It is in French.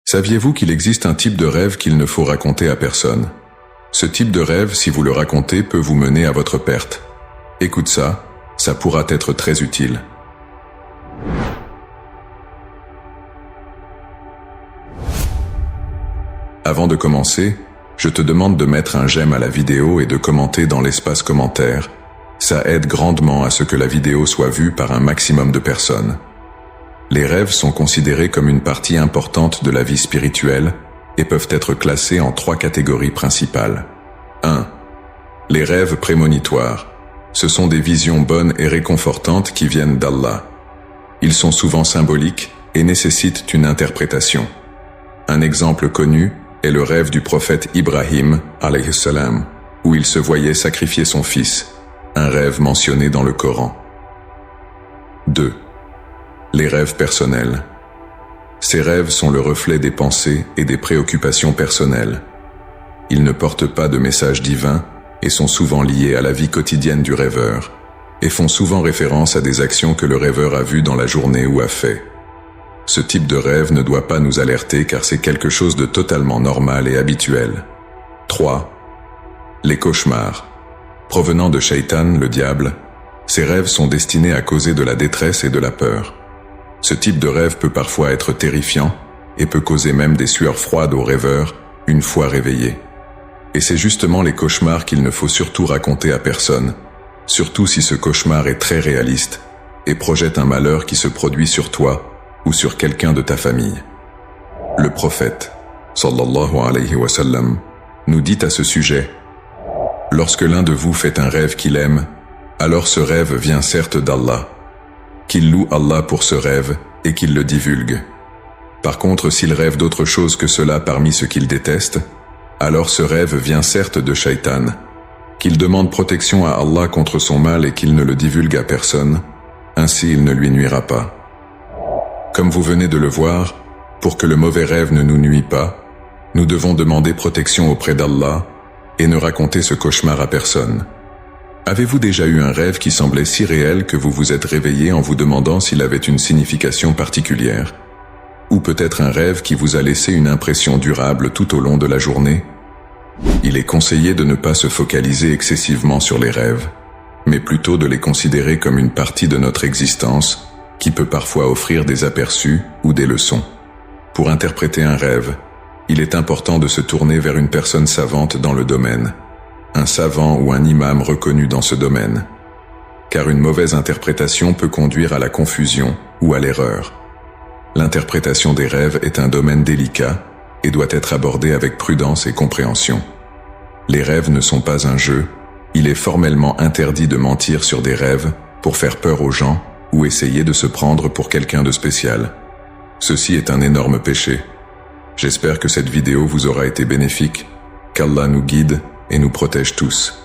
Saviez-vous qu'il existe un type de rêve qu'il ne faut raconter à personne? Ce type de rêve, si vous le racontez, peut vous mener à votre perte. Écoute ça, ça pourra être très utile. Avant de commencer, je te demande de mettre un j'aime à la vidéo et de commenter dans l'espace commentaire. Ça aide grandement à ce que la vidéo soit vue par un maximum de personnes. Les rêves sont considérés comme une partie importante de la vie spirituelle et peuvent être classés en 3 catégories principales. 1. Les rêves prémonitoires. Ce sont des visions bonnes et réconfortantes qui viennent d'Allah. Ils sont souvent symboliques et nécessitent une interprétation. Un exemple connu est le rêve du prophète Ibrahim, alayhi salam, où il se voyait sacrifier son fils, un rêve mentionné dans le Coran. 2. Les rêves personnels. Ces rêves sont le reflet des pensées et des préoccupations personnelles. Ils ne portent pas de message divin et sont souvent liés à la vie quotidienne du rêveur, et font souvent référence à des actions que le rêveur a vues dans la journée ou a fait. Ce type de rêve ne doit pas nous alerter car c'est quelque chose de totalement normal et habituel. 3. Les cauchemars. Provenant de Shaitan, le diable, ces rêves sont destinés à causer de la détresse et de la peur. Ce type de rêve peut parfois être terrifiant et peut causer même des sueurs froides au rêveur une fois réveillé. Et c'est justement les cauchemars qu'il ne faut surtout raconter à personne, surtout si ce cauchemar est très réaliste et projette un malheur qui se produit sur toi ou sur quelqu'un de ta famille. Le prophète, sallallahu alayhi wa sallam, nous dit à ce sujet: « Lorsque l'un de vous fait un rêve qu'il aime, alors ce rêve vient certes d'Allah. Qu'il loue Allah pour ce rêve et qu'il le divulgue. Par contre, s'il rêve d'autre chose que cela parmi ce qu'il déteste, alors ce rêve vient certes de Shaitan. Qu'il demande protection à Allah contre son mal et qu'il ne le divulgue à personne, ainsi il ne lui nuira pas. » Comme vous venez de le voir, pour que le mauvais rêve ne nous nuise pas, nous devons demander protection auprès d'Allah et ne raconter ce cauchemar à personne. Avez-vous déjà eu un rêve qui semblait si réel que vous vous êtes réveillé en vous demandant s'il avait une signification particulière? Ou peut-être un rêve qui vous a laissé une impression durable tout au long de la journée? Il est conseillé de ne pas se focaliser excessivement sur les rêves, mais plutôt de les considérer comme une partie de notre existence qui peut parfois offrir des aperçus ou des leçons. Pour interpréter un rêve, il est important de se tourner vers une personne savante dans le domaine, un savant ou un imam reconnu dans ce domaine, car une mauvaise interprétation peut conduire à la confusion ou à l'erreur. L'interprétation des rêves est un domaine délicat et doit être abordé avec prudence et compréhension. Les rêves ne sont pas un jeu, il est formellement interdit de mentir sur des rêves pour faire peur aux gens ou essayer de se prendre pour quelqu'un de spécial. Ceci est un énorme péché. J'espère que cette vidéo vous aura été bénéfique, qu'Allah nous guide et nous protège tous.